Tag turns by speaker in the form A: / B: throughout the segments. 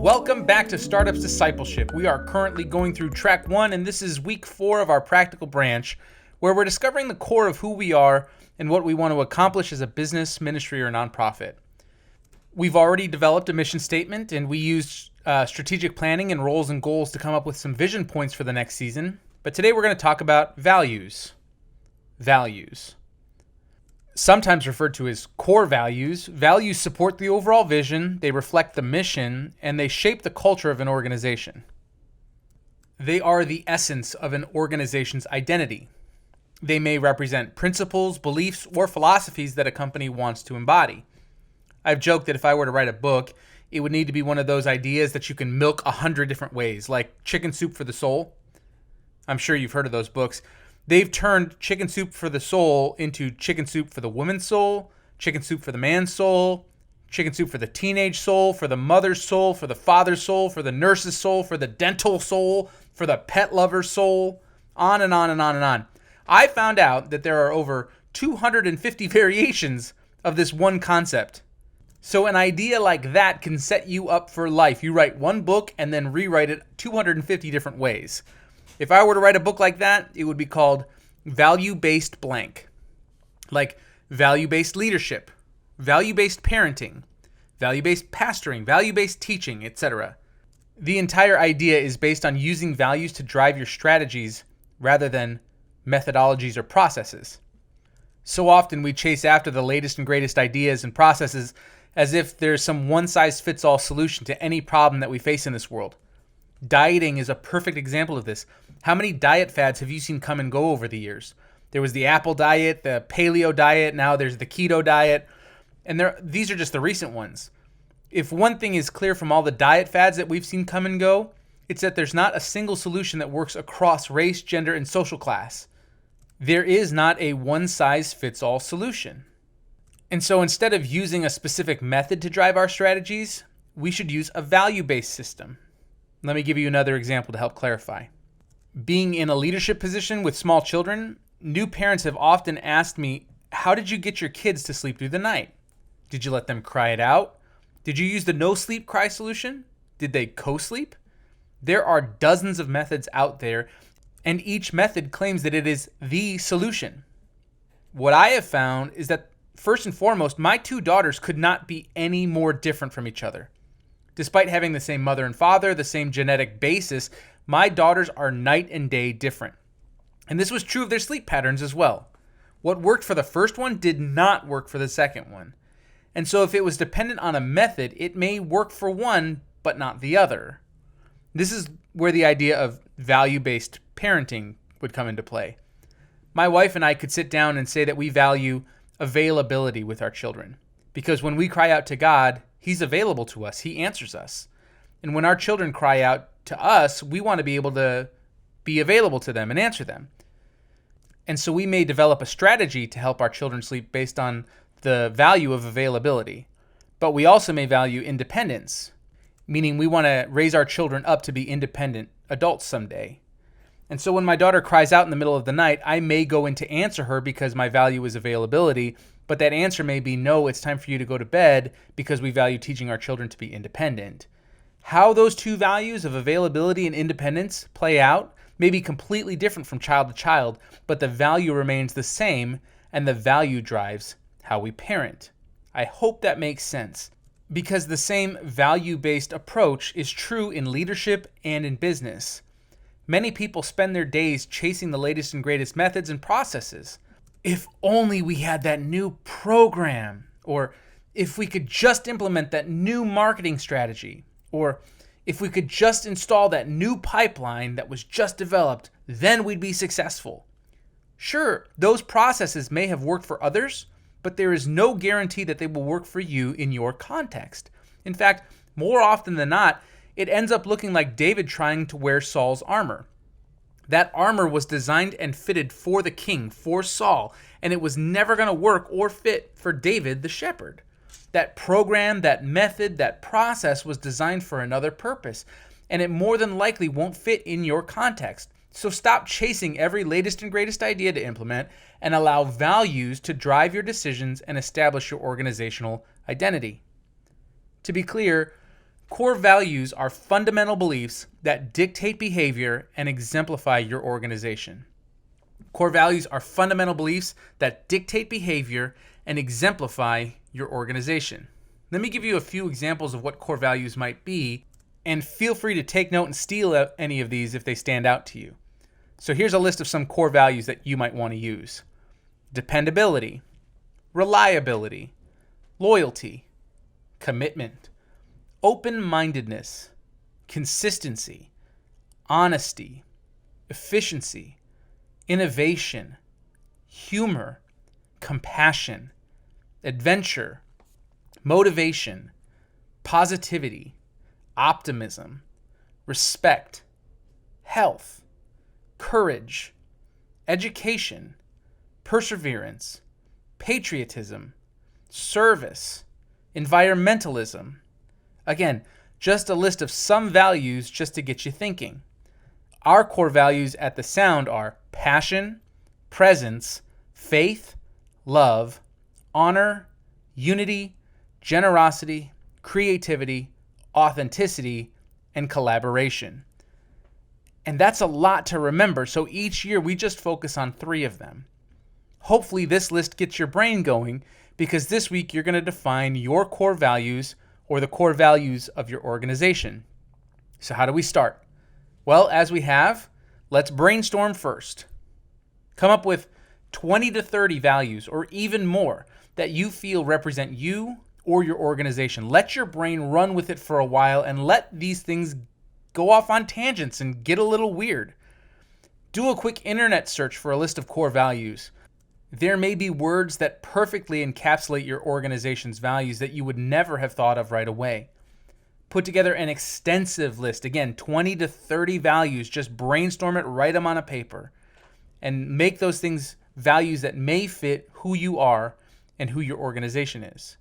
A: Welcome back to Start Ups Discipleship. We are currently going through track 1, and this is week 4 of our practical branch, where we're discovering the core of who we are and what we want to accomplish as a business, ministry, or nonprofit. We've already developed a mission statement, and we used strategic planning and roles and goals to come up with some vision points for the next season. But today we're going to talk about values. Values. Sometimes referred to as core values, values support the overall vision, they reflect the mission, and they shape the culture of an organization. They are the essence of an organization's identity. They may represent principles, beliefs, or philosophies that a company wants to embody. I've joked that if I were to write a book, it would need to be one of those ideas that you can milk 100 different ways, like Chicken Soup for the Soul. I'm sure you've heard of those books. They've turned Chicken Soup for the Soul into Chicken Soup for the woman's soul, Chicken Soup for the man's soul, Chicken Soup for the teenage soul, for the mother's soul, for the father's soul, for the nurse's soul, for the dental soul, for the pet lover's soul, on and on and on and on. I found out that there are over 250 variations of this one concept. So an idea like that can set you up for life. You write one book and then rewrite it 250 different ways. If I were to write a book like that, it would be called Value-Based Blank. Like value-based leadership, value-based parenting, value-based pastoring, value-based teaching, etc. The entire idea is based on using values to drive your strategies rather than methodologies or processes. So often we chase after the latest and greatest ideas and processes as if there's some one-size-fits-all solution to any problem that we face in this world. Dieting is a perfect example of this. How many diet fads have you seen come and go over the years? There was the Apple diet, the paleo diet, now there's the keto diet, and these are just the recent ones. If one thing is clear from all the diet fads that we've seen come and go, it's that there's not a single solution that works across race, gender, and social class. There is not a one-size-fits-all solution. And so instead of using a specific method to drive our strategies, we should use a value-based system. Let me give you another example to help clarify. Being in a leadership position with small children, new parents have often asked me, how did you get your kids to sleep through the night? Did you let them cry it out? Did you use the no sleep cry solution? Did they co-sleep? There are dozens of methods out there, and each method claims that it is the solution. What I have found is that first and foremost, my two daughters could not be any more different from each other. Despite having the same mother and father, the same genetic basis, my daughters are night and day different. And this was true of their sleep patterns as well. What worked for the first one did not work for the second one. And so if it was dependent on a method, it may work for one, but not the other. This is where the idea of value-based parenting would come into play. My wife and I could sit down and say that we value availability with our children. Because when we cry out to God, He's available to us. He answers us. And when our children cry out to us, we want to be able to be available to them and answer them. And so we may develop a strategy to help our children sleep based on the value of availability. But we also may value independence, meaning we want to raise our children up to be independent adults someday. And so when my daughter cries out in the middle of the night, I may go in to answer her because my value is availability, but that answer may be, no, it's time for you to go to bed because we value teaching our children to be independent. How those two values of availability and independence play out may be completely different from child to child, but the value remains the same, and the value drives how we parent. I hope that makes sense, because the same value-based approach is true in leadership and in business. Many people spend their days chasing the latest and greatest methods and processes. If only we had that new program, or if we could just implement that new marketing strategy, or if we could just install that new pipeline that was just developed, then we'd be successful. Sure, those processes may have worked for others, but there is no guarantee that they will work for you in your context. In fact, more often than not, it ends up looking like David trying to wear Saul's armor. That armor was designed and fitted for the king, for Saul, and it was never going to work or fit for David the shepherd. That program, that method, that process was designed for another purpose, and it more than likely won't fit in your context. So stop chasing every latest and greatest idea to implement and allow values to drive your decisions and establish your organizational identity. To be clear, Core values are fundamental beliefs that dictate behavior and exemplify your organization. Core values are fundamental beliefs that dictate behavior and exemplify your organization. Let me give you a few examples of what core values might be, and feel free to take note and steal any of these if they stand out to you. So here's a list of some core values that you might want to use. Dependability, reliability, loyalty, commitment, open-mindedness, consistency, honesty, efficiency, innovation, humor, compassion, adventure, motivation, positivity, optimism, respect, health, courage, education, perseverance, patriotism, service, environmentalism. Again, just a list of some values just to get you thinking. Our core values at The Sound are passion, presence, faith, love, honor, unity, generosity, creativity, authenticity, and collaboration. And that's a lot to remember, so each year we just focus on 3 of them. Hopefully this list gets your brain going, because this week you're going to define your core values or the core values of your organization. So how do we start? Well, as we have, let's brainstorm first. Come up with 20 to 30 values or even more that you feel represent you or your organization. Let your brain run with it for a while and let these things go off on tangents and get a little weird. Do a quick internet search for a list of core values. There may be words that perfectly encapsulate your organization's values that you would never have thought of right away. Put together an extensive list, again, 20 to 30 values. Just brainstorm it, write them on a paper, and make those things values that may fit who you are and who your organization is.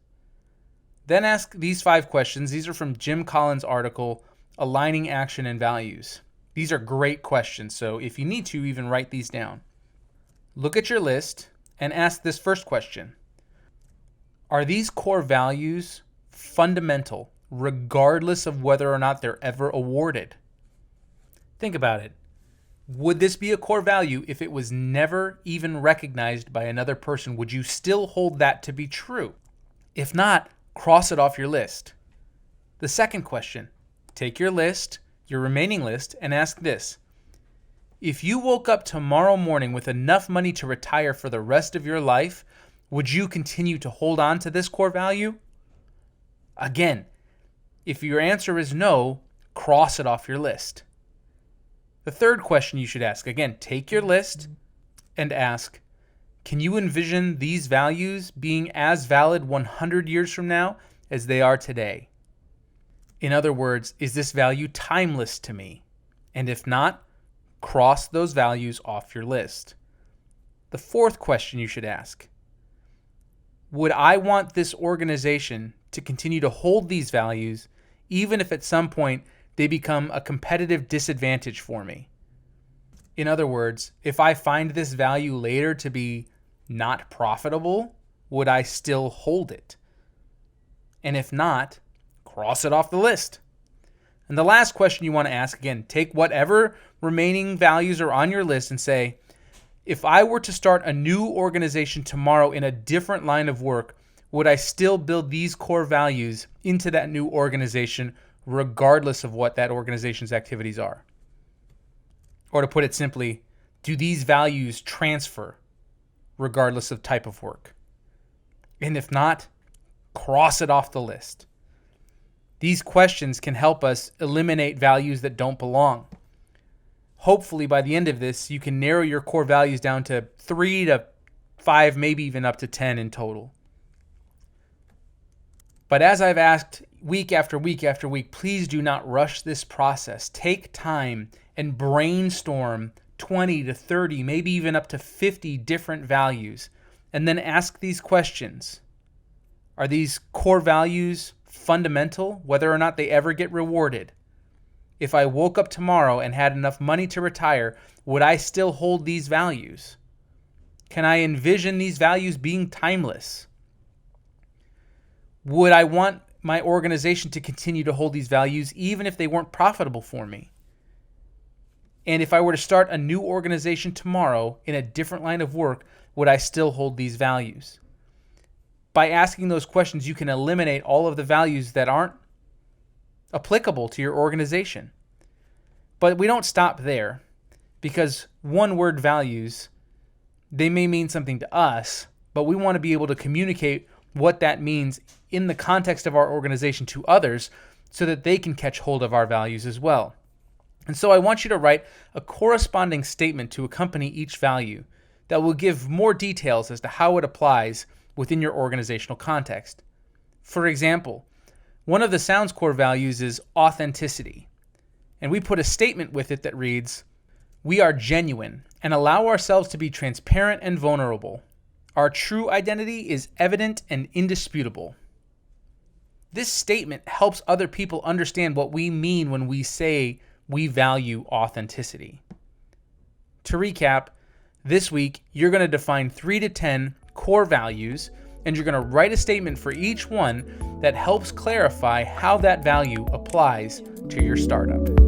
A: Then ask these 5 questions. These are from Jim Collins' article, Aligning Action and Values. These are great questions, so if you need to, even write these down. Look at your list and ask this first question. Are these core values fundamental, regardless of whether or not they're ever awarded? Think about it. Would this be a core value if it was never even recognized by another person? Would you still hold that to be true? If not, cross it off your list. The second question, take your list, your remaining list, and ask this. If you woke up tomorrow morning with enough money to retire for the rest of your life, would you continue to hold on to this core value? Again, if your answer is no, cross it off your list. The third question you should ask, again, take your list and ask, can you envision these values being as valid 100 years from now as they are today? In other words, is this value timeless to me? And if not, cross those values off your list. The fourth question you should ask, would I want this organization to continue to hold these values even if at some point they become a competitive disadvantage for me? In other words, if I find this value later to be not profitable, would I still hold it? And if not, cross it off the list. And the last question you want to ask, again, take whatever remaining values are on your list and say, if I were to start a new organization tomorrow in a different line of work, would I still build these core values into that new organization regardless of what that organization's activities are? Or to put it simply, do these values transfer regardless of type of work? And if not, cross it off the list. These questions can help us eliminate values that don't belong. Hopefully, by the end of this, you can narrow your core values down to 3 to 5, maybe even up to 10 in total. But as I've asked week after week after week, please do not rush this process. Take time and brainstorm 20 to 30, maybe even up to 50 different values, and then ask these questions. Are these core values fundamental, whether or not they ever get rewarded? If I woke up tomorrow and had enough money to retire, would I still hold these values? Can I envision these values being timeless? Would I want my organization to continue to hold these values even if they weren't profitable for me? And if I were to start a new organization tomorrow in a different line of work, would I still hold these values? By asking those questions, you can eliminate all of the values that aren't applicable to your organization. But we don't stop there, because one-word values, they may mean something to us, but we want to be able to communicate what that means in the context of our organization to others so that they can catch hold of our values as well. And so I want you to write a corresponding statement to accompany each value that will give more details as to how it applies within your organizational context. For example, one of the Sounds core values is authenticity. And we put a statement with it that reads, "We are genuine and allow ourselves to be transparent and vulnerable. Our true identity is evident and indisputable." This statement helps other people understand what we mean when we say we value authenticity. To recap, this week you're going to define 3 to 10 core values, and you're going to write a statement for each one that helps clarify how that value applies to your startup.